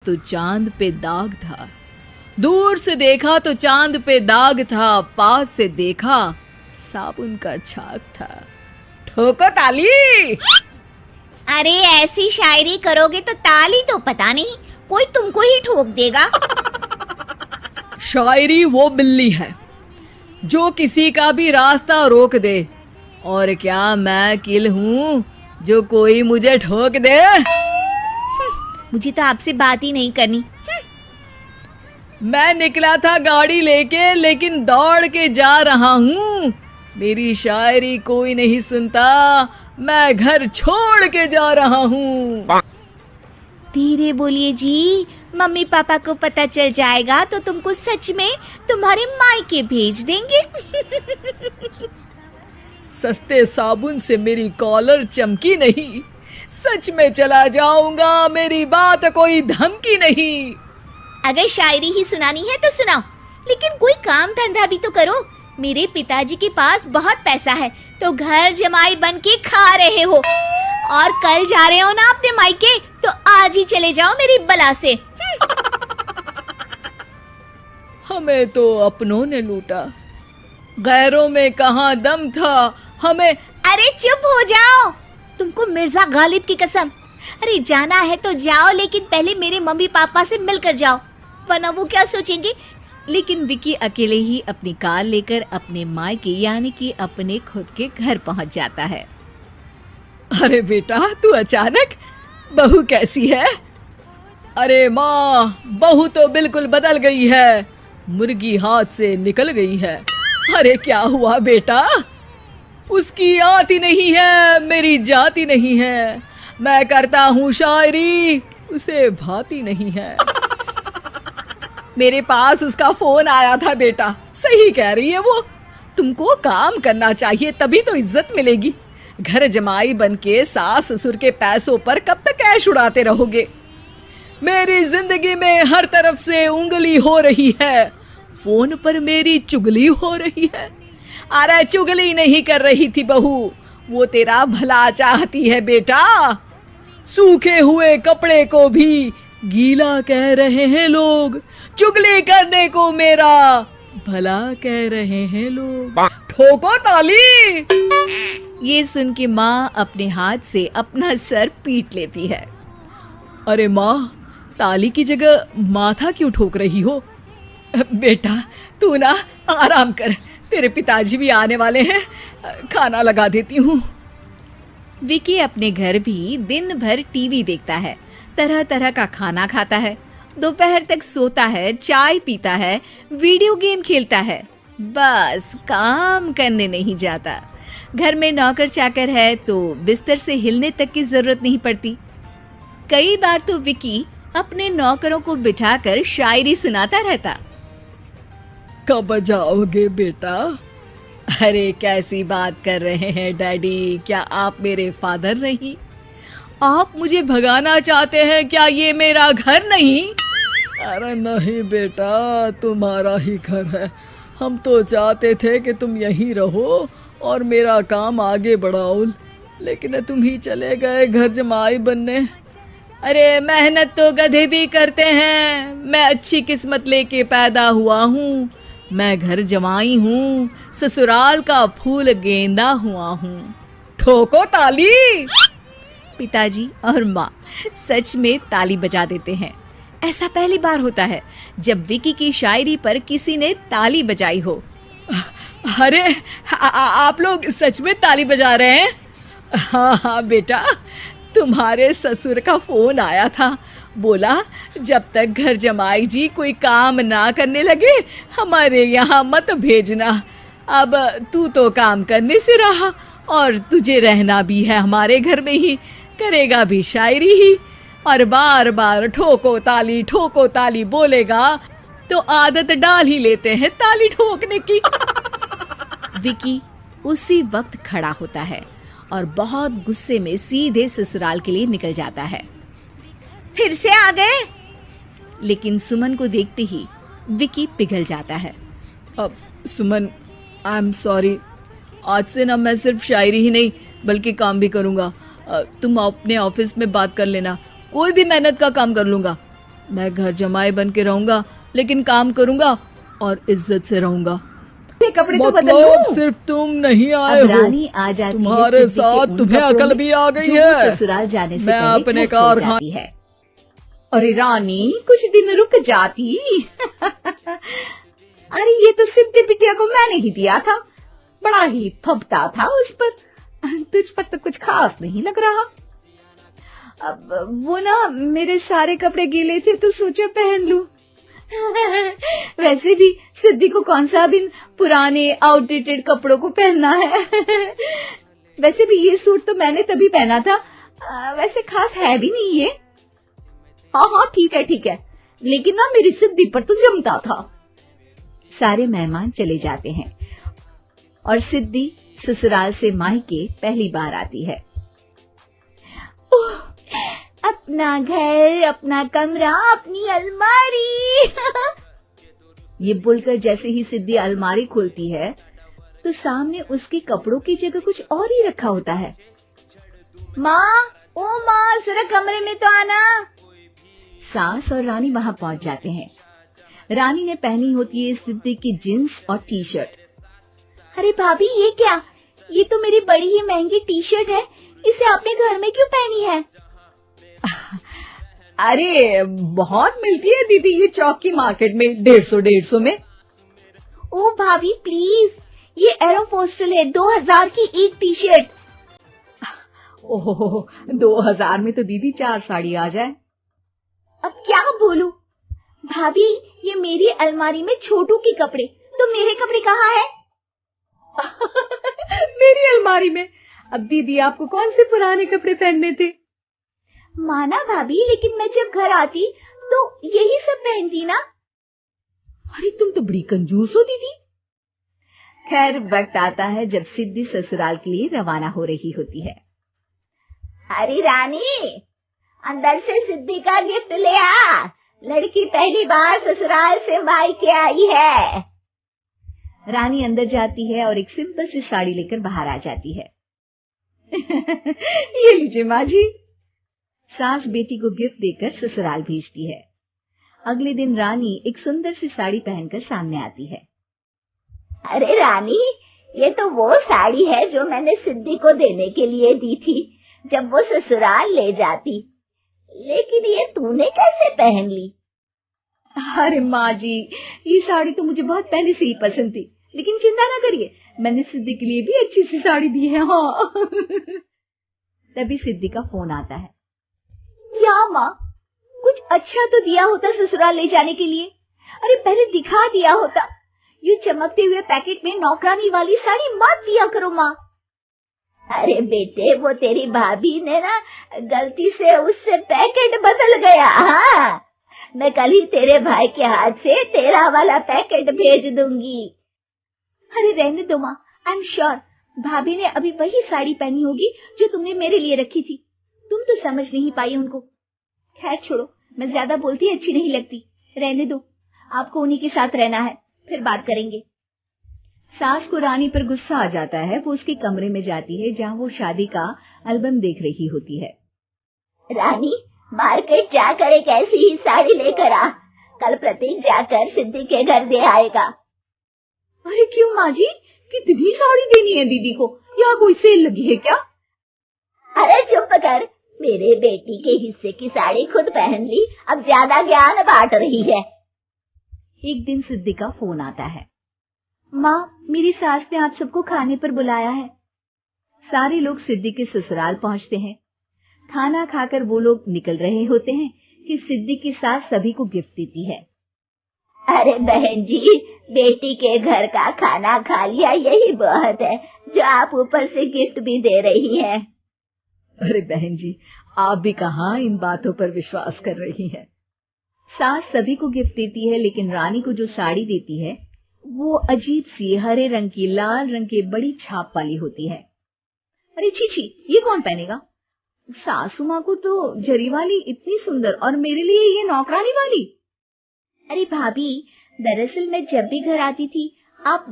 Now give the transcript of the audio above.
तो चांद पे दाग था, दूर से देखा तो चांद पे दाग था, पास से देखा साबुन का छाग था। ठोको ताली। अरे ऐसी शायरी करोगे तो ताली तो पता नहीं कोई तुमको ही ठोक देगा। शायरी वो बिल्ली है जो किसी का भी रास्ता रोक दे, और क्या मैं किल हूँ जो कोई मुझे ठोक दे। मुझे तो आपसे बात ही नहीं करनी। मैं निकला था गाड़ी लेके, लेकिन दौड़ के जा रहा हूँ। मेरी शायरी कोई नहीं सुनता, मैं घर छोड़ के जा रहा हूँ। धीरे बोलिए जी, मम्मी पापा को पता चल जाएगा तो तुमको सच में तुम्हारे मायके भेज देंगे। सस्ते साबुन से मेरी कॉलर चमकी नहीं, सच में चला जाऊंगा, मेरी बात कोई धमकी नहीं। अगर शायरी ही सुनानी है तो सुनाओ, लेकिन कोई काम धंधा भी तो करो। मेरे पिताजी के पास बहुत पैसा है तो घर जमाई बन के खा रहे हो, और कल जा रहे हो ना अपने मायके तो आज ही चले जाओ मेरी बला से। हमें तो अपनों ने लूटा, गैरों में कहाँ दम था हमें। अरे चुप हो जाओ, तुमको मिर्जा गालिब की कसम। अरे जाना है तो जाओ, लेकिन पहले मेरे मम्मी पापा से मिलकर जाओ, वरना वो क्या सोचेंगे। लेकिन विकी अकेले ही अपनी कार लेकर अपने मायके यानी कि अपने खुद के घर पहुंच जाता है। अरे बेटा, तू अचानक, बहू कैसी है? अरे माँ, बहू तो बिल्कुल बदल गई है, मुर्गी हाथ से निकल गई है। अरे क्या हुआ बेटा? उसकी आती नहीं है, मेरी जाती नहीं है, मैं करता हूँ शायरी, उसे भाती नहीं है। मेरे पास उसका फोन आया था बेटा, सही कह रही है वो, तुमको काम करना चाहिए तभी तो इज्जत मिलेगी। घर जमाई बनके सास ससुर के पैसों पर कब तक ऐश उड़ाते रहोगे? मेरी जिंदगी में हर तरफ से उंगली हो रही है, फोन पर मेरी चुगली हो रही है। अरे चुगली नहीं कर रही थी बहू, वो तेरा भला चाहती है बेटा। सूखे हुए कपड़े को भी गीला कह रहे हैं लोग, चुगली करने को मेरा भला कह रहे हैं लोग। ठोको ताली। ये सुन के माँ अपने हाथ से अपना सर पीट लेती है। अरे माँ, ताली की जगह माथा क्यों ठोक रही हो? बेटा तू ना आराम कर, तेरे पिताजी भी आने वाले हैं, खाना लगा देती हूँ। विकी अपने घर भी दिन भर टीवी देखता है, तरह तरह का खाना खाता है, दोपहर तक सोता है, चाय पीता है, वीडियो गेम खेलता है, बस काम करने नहीं जाता। घर में नौकर चाकर है तो बिस्तर से हिलने तक की जरूरत नहीं पड़ती। कई बार तो विकी अपने नौकरों को बिठाकर शायरी सुनाता रहता। कब जाओगे बेटा? अरे कैसी बात कर रहे हैं डैडी, क्या आप मेरे फादर नहीं? आप मुझे भगाना चाहते हैं क्या? ये मेरा घर नहीं। अरे नहीं बेटा, तुम्हारा ही घर है, हम तो चाहते थे कि तुम यहीं रहो और मेरा काम आगे बढ़ाओ, लेकिन तुम ही चले गए घर जमाई बनने। अरे मेहनत तो गधे भी करते हैं, मैं अच्छी किस्मत लेके पैदा हुआ हूँ, मैं घर जमाई हूँ, ससुराल का फूल गेंदा हुआ हूँ। ठोको ताली। पिताजी और माँ सच में ताली बजा देते हैं। ऐसा पहली बार होता है जब विकी की शायरी पर किसी ने ताली बजाई हो। अरे आप लोग सच में ताली बजा रहे हैं? हाँ हाँ बेटा, तुम्हारे ससुर का फोन आया था, बोला जब तक घर जमाई जी कोई काम ना करने लगे हमारे यहाँ मत भेजना। अब तू तो काम करने से रहा और तुझे रहना भी है हमारे घर में ही, करेगा भी शायरी ही, और बार बार ठोको ताली बोलेगा तो आदत डाल ही लेते हैं ताली ठोकने की। विकी उसी वक्त खड़ा होता है और बहुत गुस्से में सीधे ससुराल के लिए निकल जाता है। फिर से आ गए? लेकिन सुमन को देखते ही विकी पिघल जाता है। अब सुमन, आई एम सॉरी, आज से ना मैं सिर्फ शायरी ही नहीं बल्कि काम भी करूँगा। तुम अपने ऑफिस में बात कर लेना, कोई भी मेहनत का काम कर लूँगा। मैं घर जमाई बन के रहूंगा, लेकिन काम करूंगा और इज्जत से रहूंगा। ये कपड़े तो बदल मतलब लूं। सिर्फ तुम नहीं आए अब हो, रानी आ जाती है तुम्हारे सिद्धि के साथ उन तुम्हें कपड़ों अकल में भी आ गई जो वो है। ससुराल जाने से मैं पहले अपने घर छोड़ कारखाने जाती है। अरे रानी कुछ दिन रुक जाती। अरे ये तो सिद्धि बिटिया को मैंने ही दिया था, बड़ा ही फबता था उस पर, तुझ पर तो कुछ खास नहीं लग रहा। अब वो ना मेरे सारे कपड़े गीले थे तो सोचा पहन लूं। वैसे भी सिद्धि को कौन सा दिन पुराने आउटडेटेड कपड़ों को पहनना है। वैसे भी ये सूट तो मैंने तभी पहना था, वैसे खास है भी नहीं ये। हाँ ठीक है, लेकिन ना मेरी सिद्धि पर तो जमता था। सारे मेहमान चले जाते हैं और सिद्धि ससुराल से मायके पहली बार आती है। ओह, अपना घर, अपना कमरा, अपनी अलमारी। ये बोलकर जैसे ही सिद्धि अलमारी खोलती है तो सामने उसके कपड़ों की जगह कुछ और ही रखा होता है। माँ, ओ माँ, जरा कमरे में तो आना। सास और रानी वहां पहुंच जाते हैं। रानी ने पहनी होती है सिद्धि की जींस और टी शर्ट। अरे भाभी ये क्या? ये तो मेरी बड़ी ही महंगी टी शर्ट है, इसे आपने घर में क्यों पहनी है? अरे बहुत मिलती है दीदी ये चौक की मार्केट में, 150 में। ओ भाभी प्लीज, ये एरोपोस्टल है, 2000 की एक टी शर्ट। ओह 2000 में तो दीदी 4 साड़ी आ जाए। अब क्या बोलूं भाभी, ये मेरी अलमारी में छोटू के कपड़े, तो मेरे कपड़े कहाँ हैं? मेरी अलमारी में? अब दीदी आपको कौन से पुराने कपड़े पहनने थे? माना भाभी, लेकिन मैं जब घर आती तो यही सब पहनती ना। अरे तुम तो बड़ी कंजूस हो दीदी। खैर वक्त आता है जब सिद्धि ससुराल के लिए रवाना हो रही होती है। अरे रानी, अंदर से सिद्धि का गिफ्ट ले आ, लड़की पहली बार ससुराल से मायके आई है। रानी अंदर जाती है और एक सिंपल सी साड़ी लेकर बाहर आ जाती है। ये लीजिए माँ जी। सास बेटी को गिफ्ट देकर ससुराल भेजती है। अगले दिन रानी एक सुंदर सी साड़ी पहनकर सामने आती है। अरे रानी, ये तो वो साड़ी है जो मैंने सिद्धि को देने के लिए दी थी जब वो ससुराल ले जाती, लेकिन ये तूने कैसे पहन ली? अरे माँ जी, ये साड़ी तो मुझे बहुत पहले से ही पसंद थी, लेकिन चिंता ना करिए, मैंने सिद्धि के लिए भी अच्छी सी साड़ी दी है। हाँ। तभी सिद्धि का फोन आता है। क्या माँ, कुछ अच्छा तो दिया होता ससुराल ले जाने के लिए। अरे पहले दिखा दिया होता। ये चमकते हुए पैकेट में नौकरानी वाली साड़ी मत दिया करो माँ। अरे बेटे, वो तेरी भाभी ने ना गलती से उससे पैकेट बदल गया। हाँ, मैं कल ही तेरे भाई के हाथ से तेरा वाला पैकेट भेज दूंगी। अरे रहने दो माँ, आई एम श्योर भाभी ने अभी वही साड़ी पहनी होगी जो तुमने मेरे लिए रखी थी। तुम तो समझ नहीं पाई उनको। खैर छोड़ो, मैं ज्यादा बोलती अच्छी नहीं लगती, रहने दो, आपको उन्हीं के साथ रहना है, फिर बात करेंगे। सास को रानी पर गुस्सा आ जाता है। वो उसके कमरे में जाती है जहाँ वो शादी का एल्बम देख रही होती है। रानी, मार्केट जाकर एक ऐसी ही साड़ी लेकर आ, कल प्रतीक जाकर सिद्धि के घर दे आएगा। अरे क्यों माँ जी, कितनी साड़ी देनी है दीदी को, या कोई सेल लगी है क्या? अरे चुप कर, मेरे बेटी के हिस्से की साड़ी खुद पहन ली, अब ज्यादा ज्ञान बांट रही है। एक दिन सिद्धि का फोन आता है। माँ, मेरी सास ने आप सबको खाने पर बुलाया है। सारे लोग सिद्धि के ससुराल पहुँचते हैं। खाना खाकर वो लोग निकल रहे होते हैं कि सिद्धि की सास सभी को गिफ्ट देती है। अरे बहन जी, बेटी के घर का खाना खा लिया, यही बहुत है जो आप ऊपर से गिफ्ट भी दे रही हैं। अरे बहन जी, आप भी कहाँ इन बातों पर विश्वास कर रही हैं। सास सभी को गिफ्ट देती है, लेकिन रानी को जो साड़ी देती है वो अजीब सी हरे रंग की, लाल रंग की बड़ी छाप वाली होती है। अरे छी, ये कौन पहनेगा? सासू माँ को तो जरी वाली इतनी सुंदर, और मेरे लिए ये नौकरानी वाली। अरे भाभी, दरअसल मैं जब भी घर आती थी आप